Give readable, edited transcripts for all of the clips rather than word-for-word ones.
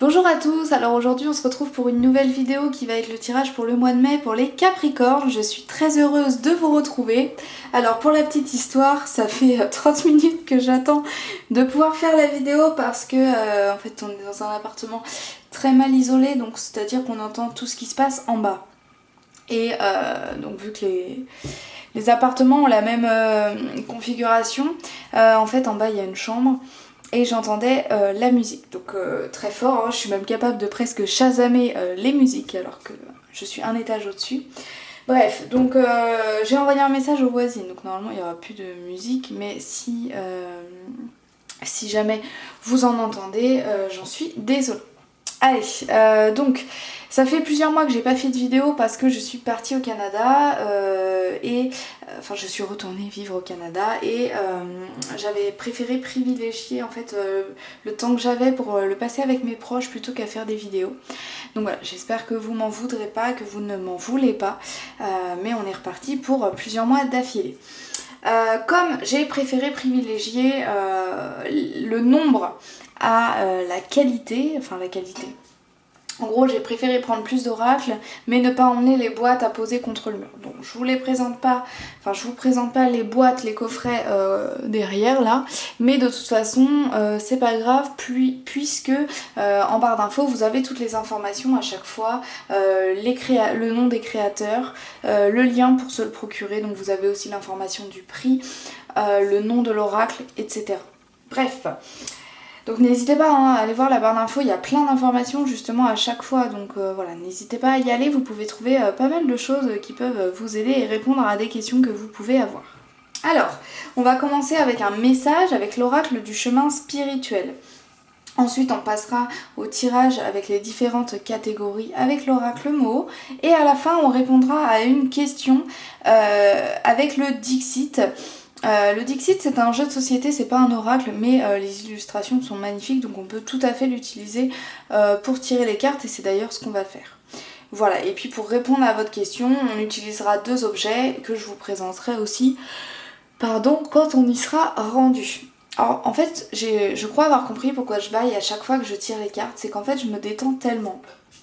Bonjour à tous, alors aujourd'hui on se retrouve pour une nouvelle vidéo qui va être le tirage pour le mois de mai pour les Capricornes. Je suis très heureuse de vous retrouver. Alors pour la petite histoire, ça fait 30 minutes que j'attends de pouvoir faire la vidéo parce que en fait on est dans un appartement très mal isolé, donc c'est-à-dire qu'on entend tout ce qui se passe en bas. Et donc vu que les appartements ont la même configuration, en fait en bas il y a une chambre. Et j'entendais la musique, donc très fort, hein. Je suis même capable de presque chasamer les musiques alors que je suis un étage au-dessus. Bref, donc j'ai envoyé un message aux voisines, donc normalement il n'y aura plus de musique, mais si jamais vous en entendez, j'en suis désolée. Allez, donc ça fait plusieurs mois que j'ai pas fait de vidéo parce que je suis partie au Canada enfin je suis retournée vivre au Canada et j'avais préféré privilégier en fait le temps que j'avais pour le passer avec mes proches plutôt qu'à faire des vidéos. Donc voilà, j'espère que vous m'en voudrez pas, que vous ne m'en voulez pas, mais on est reparti pour plusieurs mois d'affilée. Comme j'ai préféré privilégier le nombre à la qualité, enfin la qualité. En gros, j'ai préféré prendre plus d'oracles, mais ne pas emmener les boîtes à poser contre le mur. Donc je vous présente pas les boîtes, les coffrets derrière là, mais de toute façon, c'est pas grave, puisque en barre d'infos, vous avez toutes les informations à chaque fois, le nom des créateurs, le lien pour se le procurer, donc vous avez aussi l'information du prix, le nom de l'oracle, etc. Bref. Donc n'hésitez pas à aller voir la barre d'infos, il y a plein d'informations justement à chaque fois, donc voilà, n'hésitez pas à y aller, vous pouvez trouver pas mal de choses qui peuvent vous aider et répondre à des questions que vous pouvez avoir. Alors, on va commencer avec un message avec l'oracle du chemin spirituel. Ensuite, on passera au tirage avec les différentes catégories avec l'oracle Moho. Et à la fin, on répondra à une question avec le Dixit. Le Dixit, c'est un jeu de société, c'est pas un oracle, mais les illustrations sont magnifiques, donc on peut tout à fait l'utiliser pour tirer les cartes, et c'est d'ailleurs ce qu'on va faire. Voilà, et puis pour répondre à votre question, on utilisera deux objets que je vous présenterai aussi, quand on y sera rendu. Alors en fait, je crois avoir compris pourquoi je baille à chaque fois que je tire les cartes, c'est qu'en fait je me détends tellement,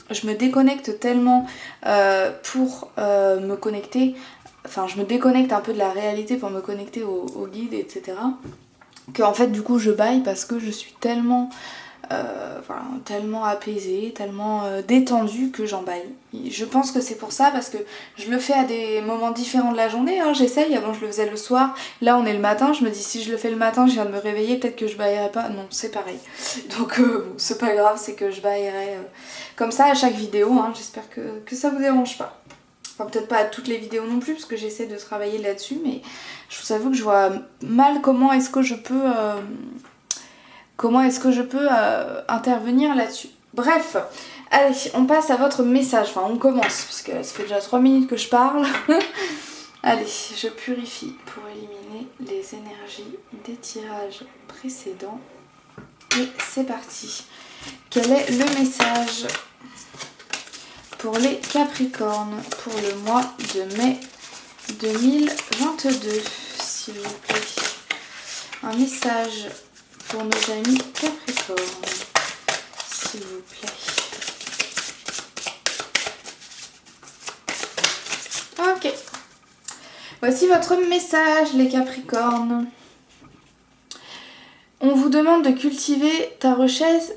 je me déconnecte tellement pour me connecter. Enfin, je me déconnecte un peu de la réalité pour me connecter au guide, etc. Que en fait, du coup, je baille parce que je suis tellement, tellement apaisée, tellement détendue que j'en baille. Je pense que c'est pour ça, parce que je le fais à des moments différents de la journée. Hein, j'essaye, avant je le faisais le soir. Là, on est le matin. Je me dis, si je le fais le matin, je viens de me réveiller, peut-être que je baillerai pas. Non, c'est pareil. Donc, bon, c'est pas grave, c'est que je baillerai comme ça à chaque vidéo. Hein, j'espère que ça vous dérange pas. Enfin, peut-être pas à toutes les vidéos non plus, parce que j'essaie de travailler là-dessus, mais je vous avoue que je vois mal comment est-ce que je peux intervenir là-dessus. Bref, allez, on passe à votre message. Enfin, on commence, parce que ça fait déjà 3 minutes que je parle. Allez, je purifie pour éliminer les énergies des tirages précédents. Et c'est parti. Quel est le message pour les Capricornes pour le mois de mai 2022, s'il vous plaît? Un message pour nos amis Capricornes, s'il vous plaît. Ok. Voici votre message, les Capricornes. On vous demande de cultiver ta richesse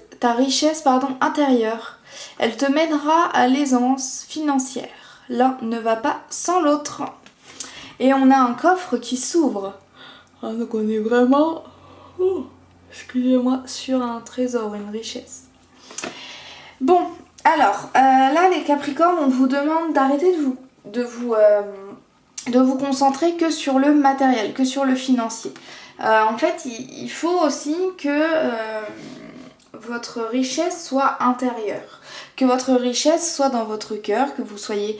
intérieure. Elle te mènera à l'aisance financière. L'un ne va pas sans l'autre. Et on a un coffre qui s'ouvre. Ah, donc on est vraiment, sur un trésor, une richesse. Bon, alors, là les Capricornes, on vous demande d'arrêter de vous concentrer que sur le matériel, que sur le financier. En fait, il faut aussi que votre richesse soit intérieure, que votre richesse soit dans votre cœur, que vous soyez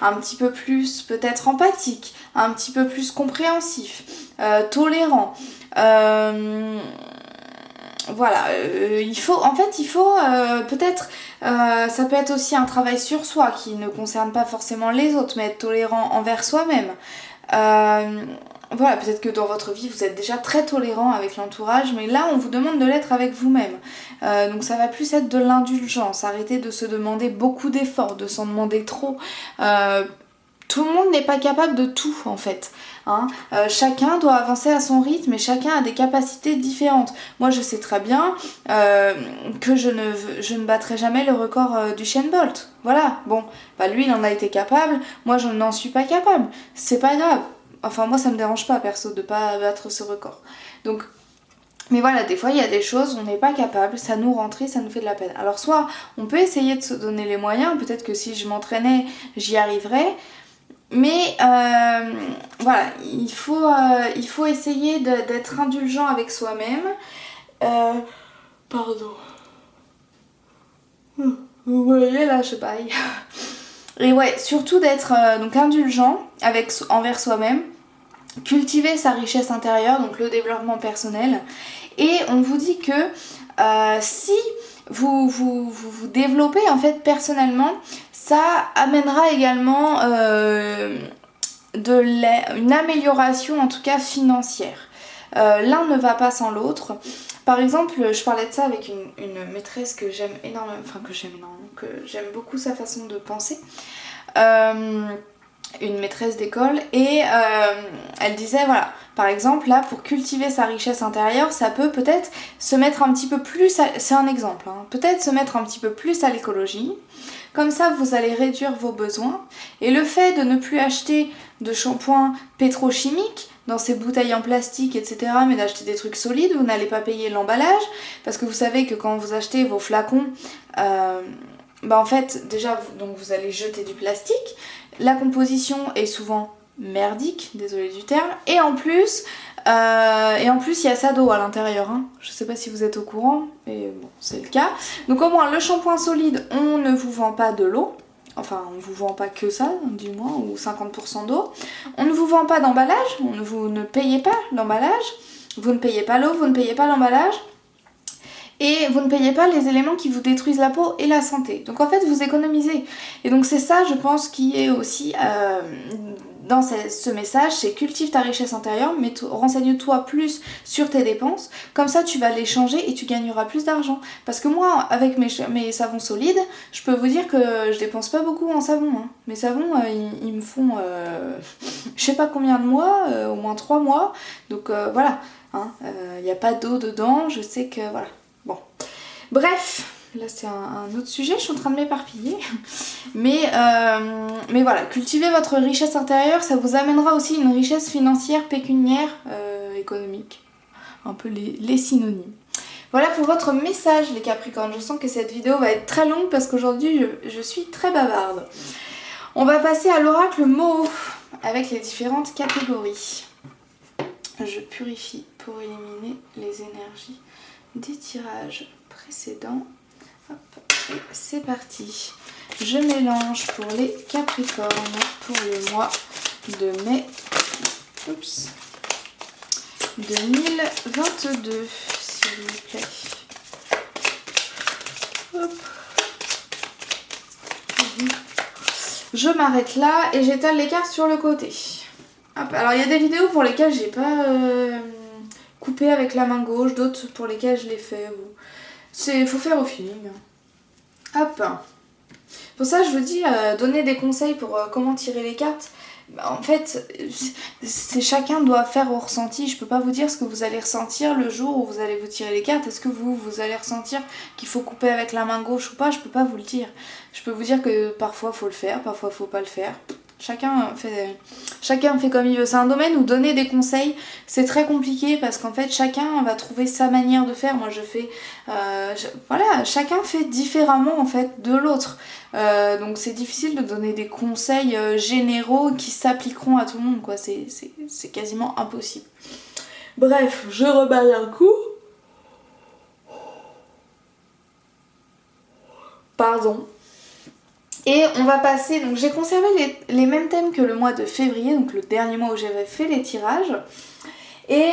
un petit peu plus peut-être empathique, un petit peu plus compréhensif, tolérant. Il faut peut-être, ça peut être aussi un travail sur soi qui ne concerne pas forcément les autres, mais être tolérant envers soi-même. voilà, peut-être que dans votre vie vous êtes déjà très tolérant avec l'entourage, mais là on vous demande de l'être avec vous-même. Donc ça va plus être de l'indulgence, arrêtez de se demander beaucoup d'efforts, de s'en demander trop. Tout le monde n'est pas capable de tout en fait. Hein. Chacun doit avancer à son rythme et chacun a des capacités différentes. Moi je sais très bien que je ne battrai jamais le record du Usain Bolt. Voilà, bon, bah lui il en a été capable, moi je n'en suis pas capable. C'est pas grave. Enfin moi ça me dérange pas perso de pas battre ce record. Donc mais voilà, des fois il y a des choses, on n'est pas capable, ça nous rend triste, ça nous fait de la peine. Alors soit on peut essayer de se donner les moyens, peut-être que si je m'entraînais j'y arriverais, mais voilà, il faut essayer d'être indulgent avec soi-même. Pardon. Vous voyez là, je paille. Et ouais, surtout d'être donc indulgent envers soi-même. Cultiver sa richesse intérieure, donc le développement personnel. Et on vous dit que si vous développez en fait personnellement, ça amènera également une amélioration en tout cas financière. L'un ne va pas sans l'autre. Par exemple, je parlais de ça avec une maîtresse que j'aime énormément, que j'aime beaucoup sa façon de penser. Une maîtresse d'école et elle disait voilà, par exemple là pour cultiver sa richesse intérieure ça peut peut-être se mettre un petit peu plus c'est un exemple hein, peut-être se mettre un petit peu plus à l'écologie, comme ça vous allez réduire vos besoins et le fait de ne plus acheter de shampoing pétrochimique dans ces bouteilles en plastique etc, mais d'acheter des trucs solides, vous n'allez pas payer l'emballage parce que vous savez que quand vous achetez vos flacons bah en fait déjà vous allez jeter du plastique. La composition est souvent merdique, désolé du terme, et en plus il y a ça d'eau à l'intérieur. Hein. Je sais pas si vous êtes au courant, mais bon, c'est le cas. Donc au moins le shampoing solide, on ne vous vend pas de l'eau. Enfin, on ne vous vend pas que ça, du moins, ou 50% d'eau. On ne vous vend pas d'emballage, vous ne payez pas l'emballage. Vous ne payez pas l'eau, vous ne payez pas l'emballage. Et vous ne payez pas les éléments qui vous détruisent la peau et la santé. Donc en fait vous économisez. Et donc c'est ça je pense qui est aussi dans ce message, c'est cultive ta richesse intérieure, mais renseigne-toi plus sur tes dépenses. Comme ça tu vas les changer et tu gagneras plus d'argent. Parce que moi avec mes savons solides, je peux vous dire que je dépense pas beaucoup en savon. Hein. Mes savons ils me font je sais pas combien de mois, au moins 3 mois. Donc voilà, il n'y a pas d'eau dedans, je sais que voilà. Bon, bref, là c'est un autre sujet, je suis en train de m'éparpiller. Mais voilà, cultiver votre richesse intérieure, ça vous amènera aussi une richesse financière, pécuniaire, économique. Un peu les synonymes. Voilà pour votre message les Capricornes. Je sens que cette vidéo va être très longue parce qu'aujourd'hui je suis très bavarde. On va passer à l'oracle Moho avec les différentes catégories. Je purifie pour éliminer les énergies des tirages précédents. Hop, et c'est parti. Je mélange pour les Capricornes pour le mois de mai 2022, s'il vous plaît. Hop. Je m'arrête là et j'étale les cartes sur le côté. Hop. Alors il y a des vidéos pour lesquelles j'ai pas coupé avec la main gauche, d'autres pour lesquelles je l'ai fait. Faut faire au feeling. Hop. Pour ça je vous dis, donner des conseils pour comment tirer les cartes. En fait, chacun doit faire au ressenti. Je peux pas vous dire ce que vous allez ressentir le jour où vous allez vous tirer les cartes. Est-ce que vous allez ressentir qu'il faut couper avec la main gauche ou pas? Je peux pas vous le dire. Je peux vous dire que parfois faut le faire, parfois faut pas le faire. Chacun fait comme il veut. C'est un domaine où donner des conseils, c'est très compliqué parce qu'en fait chacun va trouver sa manière de faire. Moi je fais... voilà, chacun fait différemment en fait de l'autre. Donc c'est difficile de donner des conseils généraux qui s'appliqueront à tout le monde, quoi. C'est quasiment impossible. Bref, je rebaille un coup. Pardon. Et on va passer, donc j'ai conservé les mêmes thèmes que le mois de février, donc le dernier mois où j'avais fait les tirages. Et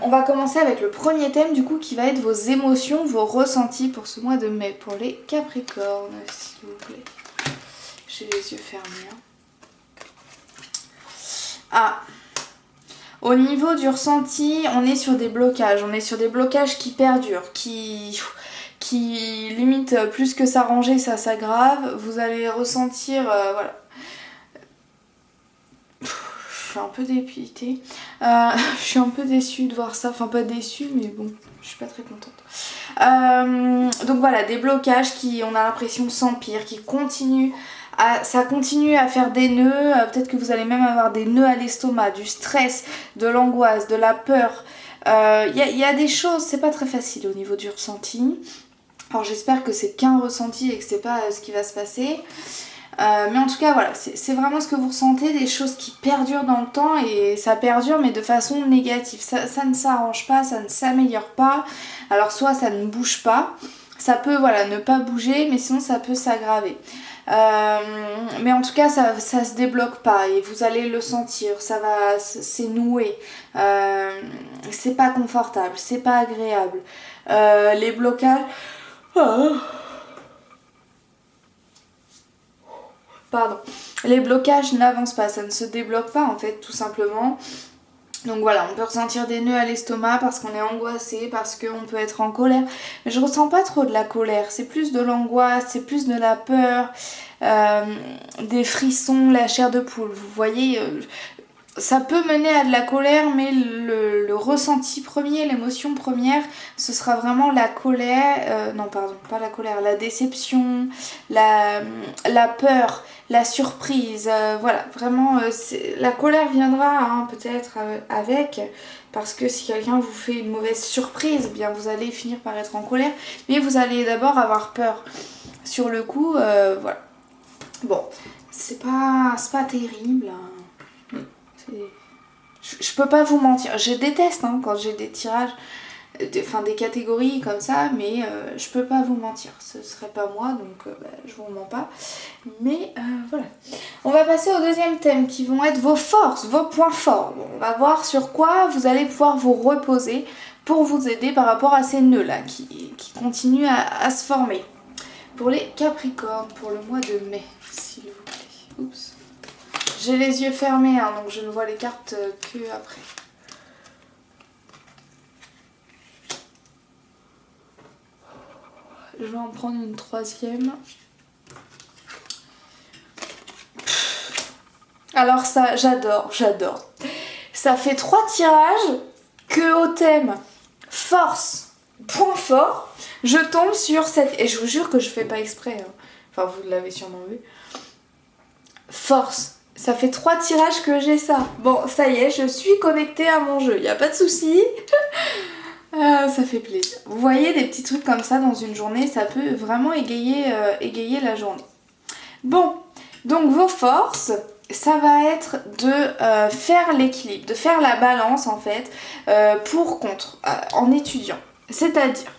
on va commencer avec le premier thème du coup qui va être vos émotions, vos ressentis pour ce mois de mai, pour les Capricornes, s'il vous plaît. J'ai les yeux fermés. Hein. Ah, Au niveau du ressenti, on est sur des blocages. On est sur des blocages qui perdurent, qui limite plus que s'arranger, ça s'aggrave. Vous allez ressentir, voilà. Je suis un peu dépitée. Je suis un peu déçue de voir ça. Enfin, pas déçue, mais bon, je suis pas très contente. Donc voilà, des blocages qui, on a l'impression, s'empirent, qui continuent. Ça continue à faire des nœuds. Peut-être que vous allez même avoir des nœuds à l'estomac, du stress, de l'angoisse, de la peur. Y a des choses, c'est pas très facile au niveau du ressenti. Alors j'espère que c'est qu'un ressenti et que c'est pas ce qui va se passer. Mais en tout cas voilà, c'est vraiment ce que vous ressentez, des choses qui perdurent dans le temps et ça perdure mais de façon négative. Ça ne s'arrange pas, ça ne s'améliore pas. Alors soit ça ne bouge pas, ça peut voilà ne pas bouger mais sinon ça peut s'aggraver. Mais en tout cas ça se débloque pas et vous allez le sentir, c'est noué, c'est pas confortable, c'est pas agréable. Les blocages... Pardon. Les blocages n'avancent pas, ça ne se débloque pas en fait tout simplement. Donc voilà, on peut ressentir des nœuds à l'estomac parce qu'on est angoissé, parce qu'on peut être en colère. Mais je ressens pas trop de la colère, c'est plus de l'angoisse, c'est plus de la peur, des frissons, la chair de poule. Vous voyez, ça peut mener à de la colère, mais le ressenti premier, l'émotion première, ce sera vraiment la colère, non pardon, pas la colère, la déception, la peur, la surprise, voilà, vraiment, la colère viendra hein, peut-être avec, parce que si quelqu'un vous fait une mauvaise surprise, eh bien vous allez finir par être en colère, mais vous allez d'abord avoir peur. Sur le coup, voilà. Bon, c'est pas terrible, hein. Je peux pas vous mentir, je déteste hein, quand j'ai des tirages, des catégories comme ça, mais je peux pas vous mentir, ce serait pas moi donc je vous mens pas. Mais voilà. On va passer au deuxième thème qui vont être vos forces, vos points forts. Bon, on va voir sur quoi vous allez pouvoir vous reposer pour vous aider par rapport à ces nœuds là qui continuent à se former. Pour les Capricornes, pour le mois de mai, s'il vous plaît. Oups. J'ai les yeux fermés, hein, donc je ne vois les cartes que après. Je vais en prendre une troisième. Alors ça, j'adore. Ça fait 3 tirages que au thème force, point fort, je tombe sur cette... Et je vous jure que je fais pas exprès. Hein. Enfin, vous l'avez sûrement vu. Force. Ça fait 3 tirages que j'ai ça. Bon, ça y est, je suis connectée à mon jeu. Y a pas de souci. Ça fait plaisir. Vous voyez, des petits trucs comme ça dans une journée, ça peut vraiment égayer la journée. Bon, donc vos forces, ça va être de faire l'équilibre, de faire la balance en fait, pour contre, en étudiant. C'est-à-dire,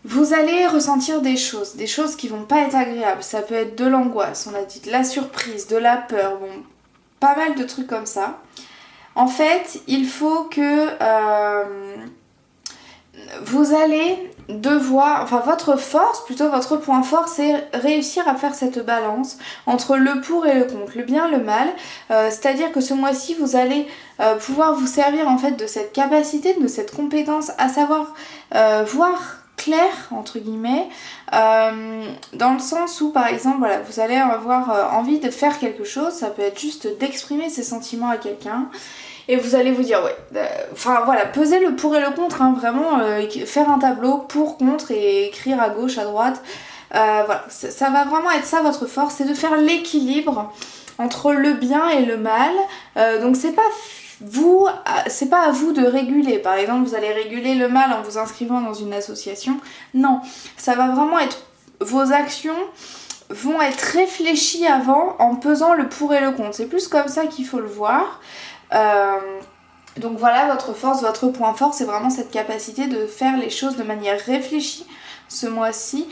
vous allez ressentir des choses qui vont pas être agréables. Ça peut être de l'angoisse, on a dit, de la surprise, de la peur, bon, pas mal de trucs comme ça. En fait, il faut que vous allez devoir, enfin votre force, plutôt votre point fort, c'est réussir à faire cette balance entre le pour et le contre, le bien, le mal. C'est-à-dire que ce mois-ci, vous allez pouvoir vous servir en fait de cette capacité, de cette compétence à savoir voir clair entre guillemets, dans le sens où par exemple voilà, vous allez avoir envie de faire quelque chose, ça peut être juste d'exprimer ses sentiments à quelqu'un et vous allez vous dire ouais, enfin voilà, peser le pour et le contre, hein, vraiment faire un tableau pour, contre et écrire à gauche, à droite, voilà, ça va vraiment être ça votre force, c'est de faire l'équilibre entre le bien et le mal, donc c'est pas à vous de réguler. Par exemple, vous allez réguler le mal en vous inscrivant dans une association. Non, ça va vraiment être... Vos actions vont être réfléchies avant en pesant le pour et le contre. C'est plus comme ça qu'il faut le voir. Donc voilà, votre force, votre point fort, c'est vraiment cette capacité de faire les choses de manière réfléchie ce mois-ci,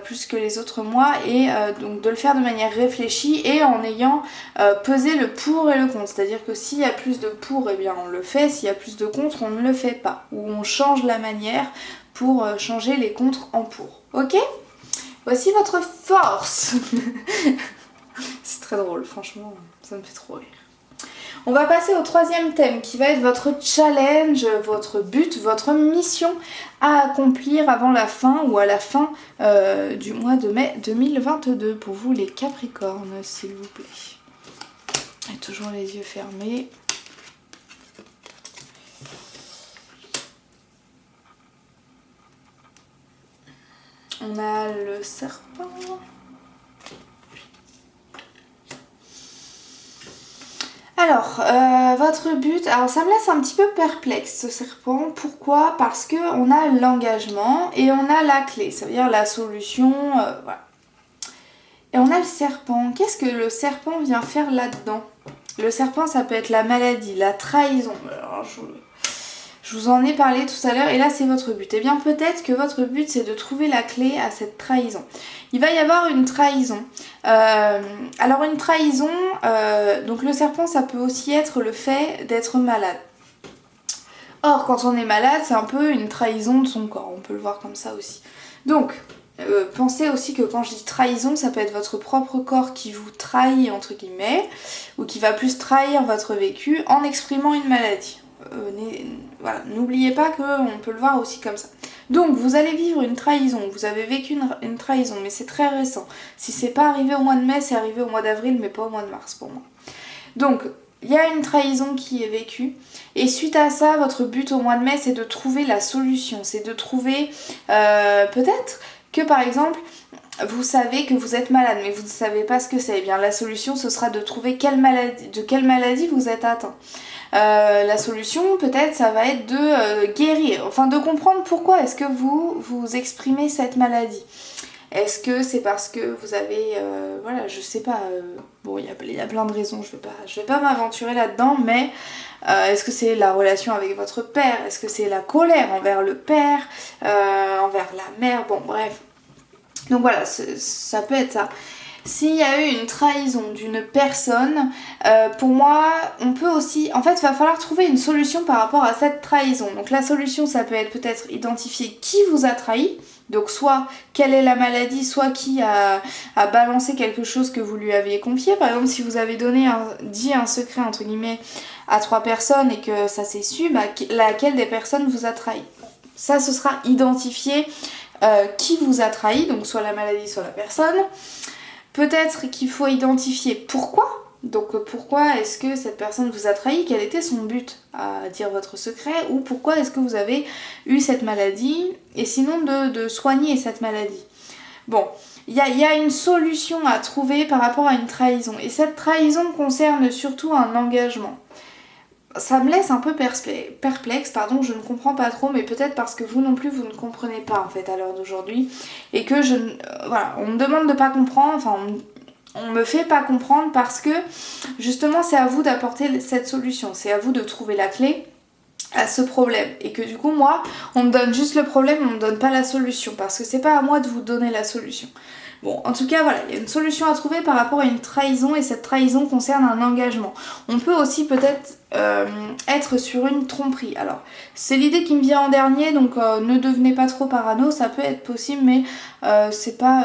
plus que les autres mois, et donc de le faire de manière réfléchie et en ayant pesé le pour et le contre. C'est-à-dire que s'il y a plus de pour, eh bien on le fait, s'il y a plus de contre, on ne le fait pas. Ou on change la manière pour changer les contre en pour. Ok ? Voici votre force. C'est très drôle, franchement, ça me fait trop rire. On va passer au troisième thème qui va être votre challenge, votre but, votre mission à accomplir avant la fin ou à la fin du mois de mai 2022 pour vous les Capricornes, s'il vous plaît. Et toujours les yeux fermés. On a le serpent. Alors, votre but, alors ça me laisse un petit peu perplexe ce serpent. Pourquoi? Parce que on a l'engagement et on a la clé, ça veut dire la solution, voilà. Et on a le serpent. Qu'est-ce que le serpent vient faire là-dedans? Le serpent, ça peut être la maladie, la trahison. Alors, je vous en ai parlé tout à l'heure et là c'est votre but. Eh bien peut-être que votre but c'est de trouver la clé à cette trahison. Il va y avoir une trahison. Alors une trahison, donc le serpent ça peut aussi être le fait d'être malade. Or quand on est malade c'est un peu une trahison de son corps, on peut le voir comme ça aussi. Donc pensez aussi que quand je dis trahison ça peut être votre propre corps qui vous trahit entre guillemets ou qui va plus trahir votre vécu en exprimant une maladie. Voilà, n'oubliez pas qu'on peut le voir aussi comme ça. Donc vous allez vivre une trahison, vous avez vécu une trahison, mais c'est très récent. Si c'est pas arrivé au mois de mai, c'est arrivé au mois d'avril, mais pas au mois de mars pour moi. Donc il y a une trahison qui est vécue, et suite à ça, votre but au mois de mai, c'est de trouver la solution, c'est de trouver peut-être que par exemple, vous savez que vous êtes malade, mais vous ne savez pas ce que c'est. Eh bien la solution, ce sera de trouver de quelle maladie vous êtes atteint. La solution peut-être ça va être de guérir, enfin de comprendre pourquoi est-ce que vous exprimez cette maladie. Est-ce que c'est parce que vous avez, voilà je sais pas, bon il y a plein de raisons, je vais pas m'aventurer là-dedans, mais est-ce que c'est la relation avec votre père, est-ce que c'est la colère envers le père, envers la mère, bon bref. Donc voilà, ça peut être ça. S'il y a eu une trahison d'une personne, pour moi, on peut aussi... En fait, il va falloir trouver une solution par rapport à cette trahison. Donc la solution, ça peut être peut-être identifier qui vous a trahi. Donc soit quelle est la maladie, soit qui a balancé quelque chose que vous lui aviez confié. Par exemple, si vous avez dit un secret, entre guillemets, à 3 personnes et que ça s'est su, bah, laquelle des personnes vous a trahi. Ça, ce sera identifier qui vous a trahi, donc soit la maladie, soit la personne. Peut-être qu'il faut identifier pourquoi. Donc pourquoi est-ce que cette personne vous a trahi? Quel était son but à dire votre secret? Ou pourquoi est-ce que vous avez eu cette maladie? Et sinon de soigner cette maladie. Bon, il y a une solution à trouver par rapport à une trahison. Et cette trahison concerne surtout un engagement. Ça me laisse un peu perplexe, pardon, je ne comprends pas trop, mais peut-être parce que vous non plus vous ne comprenez pas en fait à l'heure d'aujourd'hui et que voilà, on me demande de pas comprendre, enfin on me fait pas comprendre parce que justement c'est à vous d'apporter cette solution, c'est à vous de trouver la clé à ce problème et que du coup moi on me donne juste le problème, on me donne pas la solution parce que c'est pas à moi de vous donner la solution. Bon, en tout cas, voilà, il y a une solution à trouver par rapport à une trahison et cette trahison concerne un engagement. On peut aussi peut-être être sur une tromperie. Alors, c'est l'idée qui me vient en dernier, donc ne devenez pas trop parano, ça peut être possible, mais c'est pas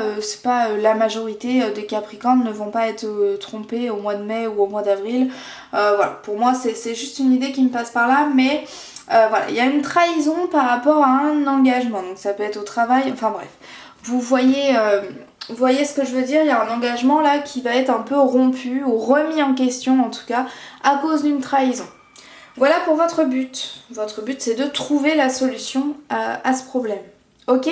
la majorité des Capricornes ne vont pas être trompés au mois de mai ou au mois d'avril. Voilà, pour moi, c'est juste une idée qui me passe par là, mais voilà, il y a une trahison par rapport à un engagement, donc ça peut être au travail, enfin bref. Vous voyez ce que je veux dire, il y a un engagement là qui va être un peu rompu ou remis en question en tout cas à cause d'une trahison. Voilà pour votre but. Votre but c'est de trouver la solution à ce problème. Ok ?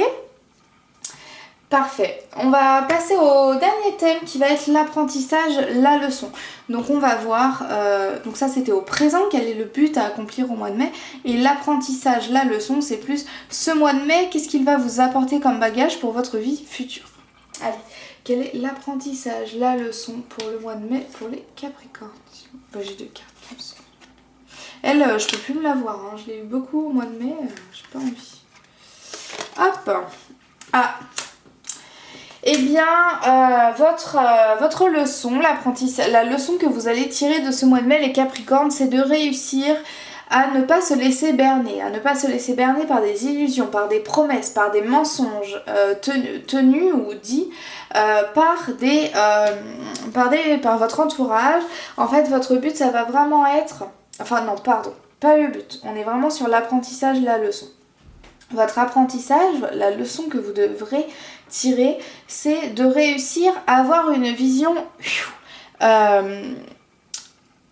Parfait. On va passer au dernier thème qui va être l'apprentissage, la leçon. Donc on va voir, donc ça c'était au présent, quel est le but à accomplir au mois de mai. Et l'apprentissage, la leçon, c'est plus ce mois de mai, qu'est-ce qu'il va vous apporter comme bagage pour votre vie future. Allez, quel est l'apprentissage, la leçon pour le mois de mai pour les Capricornes? Bah, j'ai 2 cartes comme ça. Elle, je peux plus me la voir, hein. Je l'ai eu beaucoup au mois de mai, j'ai pas envie. Hop. Ah. Eh bien, votre leçon, l'apprentissage, la leçon que vous allez tirer de ce mois de mai, les Capricornes, c'est de réussir à ne pas se laisser berner, par des illusions, par des promesses, par des mensonges tenus ou dits par votre entourage. En fait, votre but, ça va vraiment être... Enfin non, pardon, pas le but. On est vraiment sur l'apprentissage de la leçon. Votre apprentissage, la leçon que vous devrez tirer, c'est de réussir à avoir une vision pas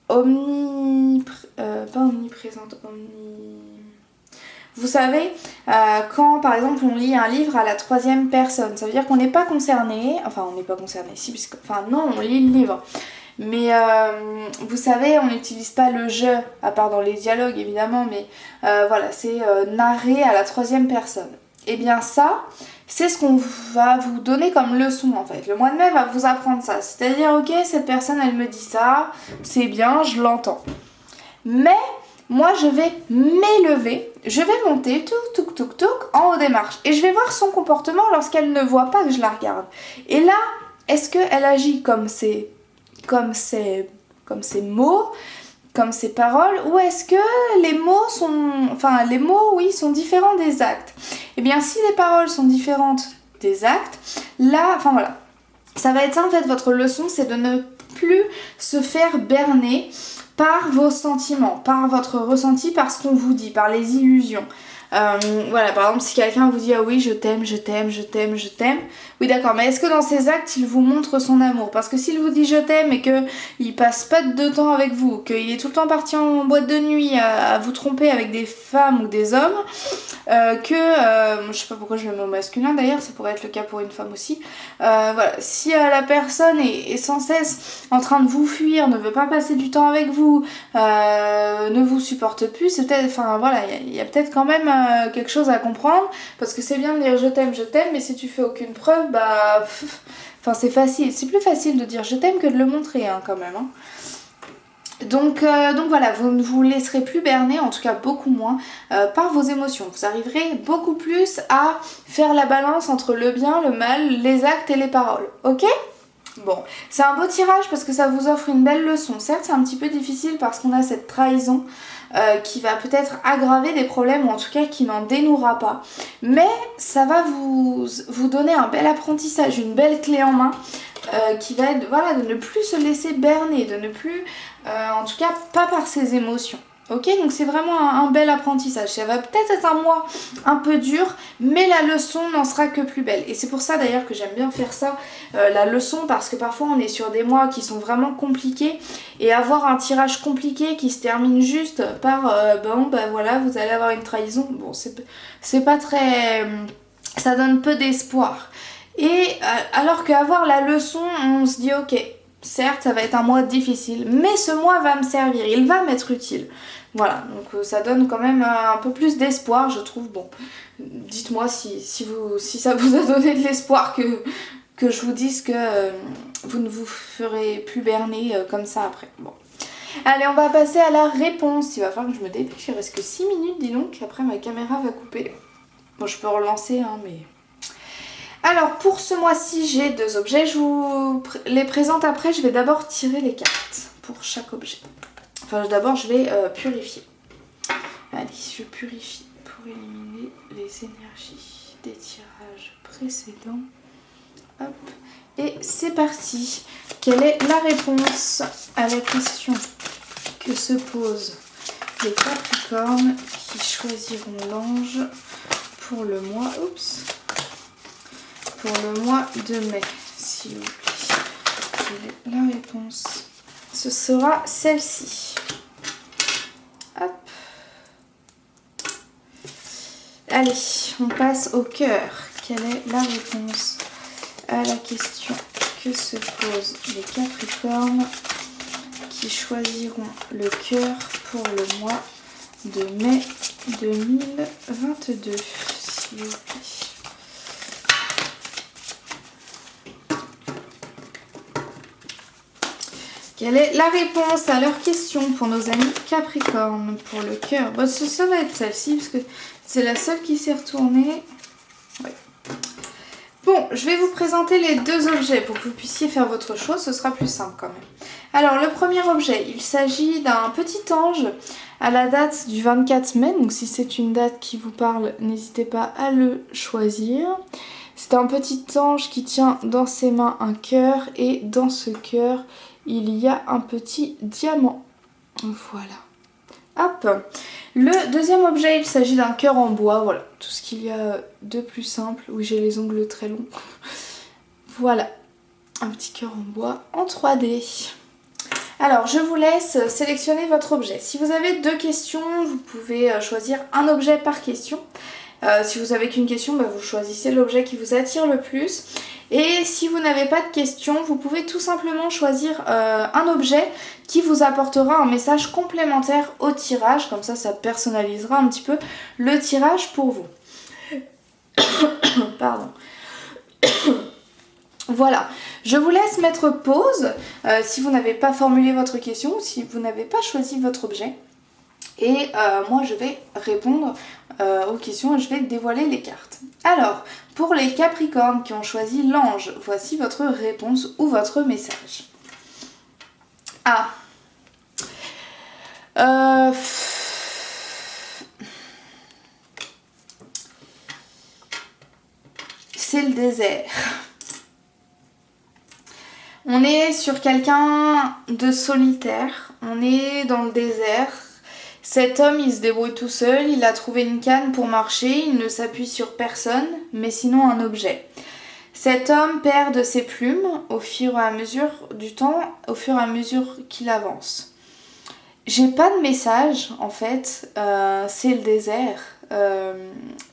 omniprésente, Vous savez, quand par exemple on lit un livre à la troisième personne, ça veut dire qu'on n'est pas concerné, enfin on n'est pas concerné, si, puisque, enfin non, on lit le livre. Mais vous savez, on n'utilise pas le je, à part dans les dialogues évidemment, mais voilà, c'est narré à la troisième personne. Et bien ça, c'est ce qu'on va vous donner comme leçon en fait. Le mois de mai va vous apprendre ça. C'est-à-dire, ok, cette personne elle me dit ça, c'est bien, je l'entends. Mais moi je vais m'élever, je vais monter en haut des marches. Et je vais voir son comportement lorsqu'elle ne voit pas que je la regarde. Et là, est-ce qu'elle agit comme ses mots, comme ces paroles, ou est-ce que les mots sont différents des actes? Et bien si les paroles sont différentes des actes, là, enfin voilà, ça va être ça en fait votre leçon, c'est de ne plus se faire berner par vos sentiments, par votre ressenti, par ce qu'on vous dit, par les illusions. Voilà, par exemple si quelqu'un vous dit ah oui je t'aime, oui d'accord, mais est-ce que dans ses actes il vous montre son amour? Parce que s'il vous dit je t'aime et qu'il passe pas de temps avec vous, qu'il est tout le temps parti en boîte de nuit à vous tromper avec des femmes ou des hommes, je sais pas pourquoi je le mets au masculin d'ailleurs, ça pourrait être le cas pour une femme aussi, voilà, si la personne est sans cesse en train de vous fuir, ne veut pas passer du temps avec vous, ne vous supporte plus, c'est peut-être, enfin voilà, il y a peut-être quand même quelque chose à comprendre, parce que c'est bien de dire je t'aime, mais si tu fais aucune preuve, enfin c'est facile, c'est plus facile de dire je t'aime que de le montrer hein, quand même. Hein. Donc voilà, vous ne vous laisserez plus berner, en tout cas beaucoup moins, par vos émotions. Vous arriverez beaucoup plus à faire la balance entre le bien, le mal, les actes et les paroles. Ok ? Bon, c'est un beau tirage parce que ça vous offre une belle leçon. Certes, c'est un petit peu difficile parce qu'on a cette trahison qui va peut-être aggraver des problèmes ou en tout cas qui n'en dénouera pas. Mais ça va vous donner un bel apprentissage, une belle clé en main qui va être voilà, de ne plus se laisser berner, de ne plus, en tout cas pas par ses émotions. Ok, donc c'est vraiment un bel apprentissage. Ça va peut-être être un mois un peu dur, mais la leçon n'en sera que plus belle. Et c'est pour ça d'ailleurs que j'aime bien faire ça, la leçon, parce que parfois on est sur des mois qui sont vraiment compliqués, et avoir un tirage compliqué qui se termine juste par voilà, vous allez avoir une trahison, bon c'est pas très... ça donne peu d'espoir. Et alors qu'avoir la leçon, on se dit ok, certes ça va être un mois difficile, mais ce mois va me servir, il va m'être utile. Voilà, donc ça donne quand même un peu plus d'espoir, je trouve. Bon, dites-moi si ça vous a donné de l'espoir que je vous dise que vous ne vous ferez plus berner comme ça après. Bon. Allez, on va passer à la réponse. Il va falloir que je me dépêche, il reste que 6 minutes, dis donc. Après, ma caméra va couper. Bon, je peux relancer, hein, mais... Alors, pour ce mois-ci, j'ai 2 objets. Je vous les présente après. Je vais d'abord tirer les cartes pour chaque objet. Enfin, d'abord, je vais purifier. Allez, je purifie pour éliminer les énergies des tirages précédents. Hop. Et c'est parti. Quelle est la réponse à la question que se posent les Capricornes qui choisiront l'ange pour le mois... Oups. Pour le mois de mai, s'il vous plaît. Quelle est la réponse? Ce sera celle-ci. Hop. Allez, on passe au cœur. Quelle est la réponse à la question que se posent les Capricornes qui choisiront le cœur pour le mois de mai 2022, s'il vous plaît. Quelle est la réponse à leur question pour nos amis Capricorne pour le cœur? Bon, ça va être celle-ci parce que c'est la seule qui s'est retournée. Ouais. Bon, je vais vous présenter les deux objets pour que vous puissiez faire votre chose, ce sera plus simple quand même. Alors le premier objet, il s'agit d'un petit ange à la date du 24 mai, donc si c'est une date qui vous parle, n'hésitez pas à le choisir. C'est un petit ange qui tient dans ses mains un cœur et dans ce cœur, il y a un petit diamant. Voilà. Hop. Le deuxième objet, il s'agit d'un cœur en bois, voilà, tout ce qu'il y a de plus simple. Oui, j'ai les ongles très longs. Voilà, un petit cœur en bois en 3D. Alors, je vous laisse sélectionner votre objet. Si vous avez 2 questions, vous pouvez choisir un objet par question. Si vous avez qu'une question, vous choisissez l'objet qui vous attire le plus. Et si vous n'avez pas de questions, vous pouvez tout simplement choisir un objet qui vous apportera un message complémentaire au tirage. Comme ça personnalisera un petit peu le tirage pour vous. Pardon. Voilà, je vous laisse mettre pause si vous n'avez pas formulé votre question ou si vous n'avez pas choisi votre objet. Et moi je vais répondre aux questions et je vais dévoiler les cartes. Alors, pour les Capricornes qui ont choisi l'ange, voici votre réponse ou votre message. Ah. C'est le désert. On est sur quelqu'un de solitaire, on est dans le désert. Cet homme, il se débrouille tout seul, il a trouvé une canne pour marcher, il ne s'appuie sur personne, mais sinon un objet. Cet homme perd de ses plumes au fur et à mesure du temps, au fur et à mesure qu'il avance. J'ai pas de message en fait, c'est le désert.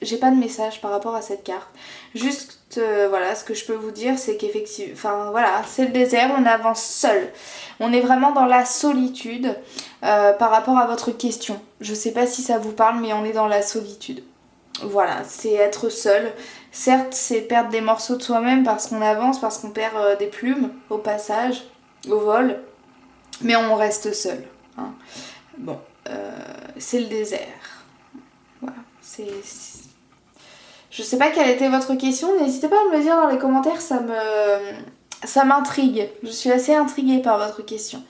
J'ai pas de message par rapport à cette carte. Juste voilà, ce que je peux vous dire c'est qu'effectivement, enfin voilà, c'est le désert, on avance seul. On est vraiment dans la solitude par rapport à votre question. Je sais pas si ça vous parle, mais on est dans la solitude. Voilà, c'est être seul. Certes, c'est perdre des morceaux de soi-même parce qu'on avance, parce qu'on perd des plumes au passage, au vol, mais on reste seul. Hein. Bon, c'est le désert. Voilà, Je sais pas quelle était votre question, n'hésitez pas à me le dire dans les commentaires, ça m'intrigue. Je suis assez intriguée par votre question.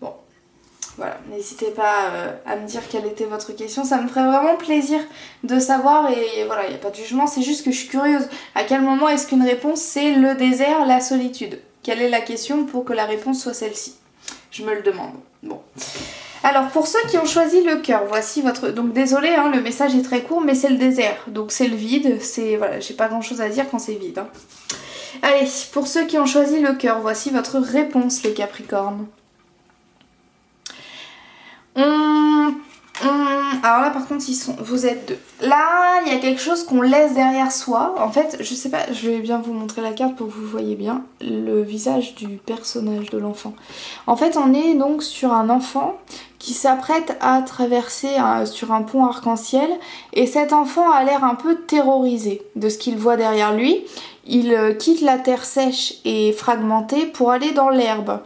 Bon, voilà, n'hésitez pas à me dire quelle était votre question, ça me ferait vraiment plaisir de savoir et voilà, il n'y a pas de jugement, c'est juste que je suis curieuse. À quel moment est-ce qu'une réponse c'est le désert, la solitude? Quelle est la question pour que la réponse soit celle-ci? Je me le demande. Bon. Alors pour ceux qui ont choisi le cœur, voici votre... Donc désolé, hein, le message est très court, mais c'est le désert. Donc c'est le vide, c'est... Voilà, j'ai pas grand chose à dire quand c'est vide. Hein. Allez, pour ceux qui ont choisi le cœur, voici votre réponse les Capricornes. Alors là par contre vous êtes 2. Là il y a quelque chose qu'on laisse derrière soi. En fait je sais pas, je vais bien vous montrer la carte pour que vous voyez bien le visage du personnage de l'enfant. En fait on est donc sur un enfant qui s'apprête à traverser sur un pont arc-en-ciel et cet enfant a l'air un peu terrorisé de ce qu'il voit derrière lui. Il quitte la terre sèche et fragmentée pour aller dans l'herbe.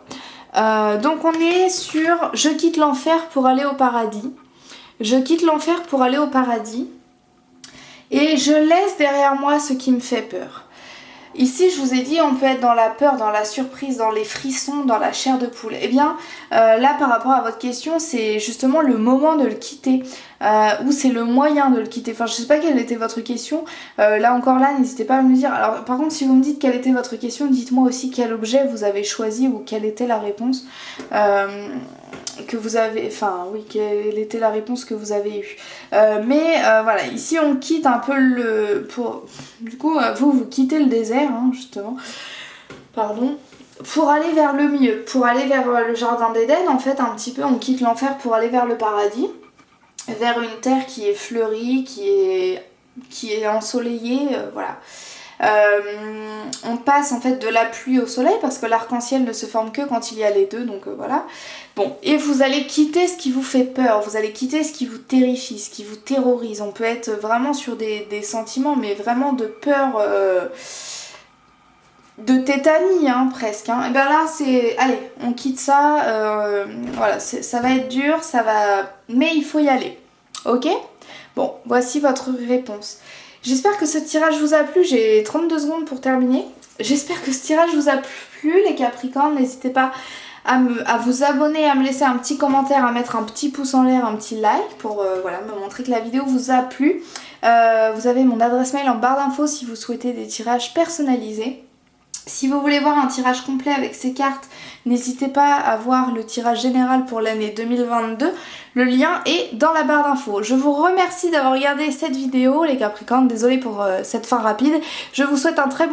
Donc on est sur je quitte l'enfer pour aller au paradis. Je quitte l'enfer pour aller au paradis et je laisse derrière moi ce qui me fait peur. Ici, je vous ai dit, on peut être dans la peur, dans la surprise, dans les frissons, dans la chair de poule. Eh bien, là, par rapport à votre question, c'est justement le moment de le quitter, ou c'est le moyen de le quitter. Enfin, je sais pas quelle était votre question. Là encore, là, n'hésitez pas à me le dire. Alors, par contre, si vous me dites quelle était votre question, dites-moi aussi quel objet vous avez choisi ou quelle était la réponse que vous avez... Enfin, oui, quelle était la réponse que vous avez eue. Voilà, ici, on quitte un peu le... Du coup, vous quittez le désert, hein, justement, pardon, pour aller vers le mieux, pour aller vers le jardin d'Éden, en fait, un petit peu, on quitte l'enfer pour aller vers le paradis, vers une terre qui est fleurie, qui est ensoleillée, voilà. On passe en fait de la pluie au soleil parce que l'arc-en-ciel ne se forme que quand il y a les deux, donc voilà. Bon, et vous allez quitter ce qui vous fait peur, vous allez quitter ce qui vous terrifie, ce qui vous terrorise. On peut être vraiment sur des sentiments, mais vraiment de peur, de tétanie, hein, presque. Hein. Et bien là, c'est... Allez, on quitte ça, voilà, ça va être dur, mais il faut y aller. Ok ? Bon, voici votre réponse. J'espère que ce tirage vous a plu, j'ai 32 secondes pour terminer. J'espère que ce tirage vous a plu les Capricornes, n'hésitez pas à vous abonner, à me laisser un petit commentaire, à mettre un petit pouce en l'air, un petit like pour voilà, me montrer que la vidéo vous a plu. Vous avez mon adresse mail en barre d'infos si vous souhaitez des tirages personnalisés. Si vous voulez voir un tirage complet avec ces cartes, n'hésitez pas à voir le tirage général pour l'année 2022. Le lien est dans la barre d'infos. Je vous remercie d'avoir regardé cette vidéo les Capricornes. Désolée pour cette fin rapide. Je vous souhaite un très bon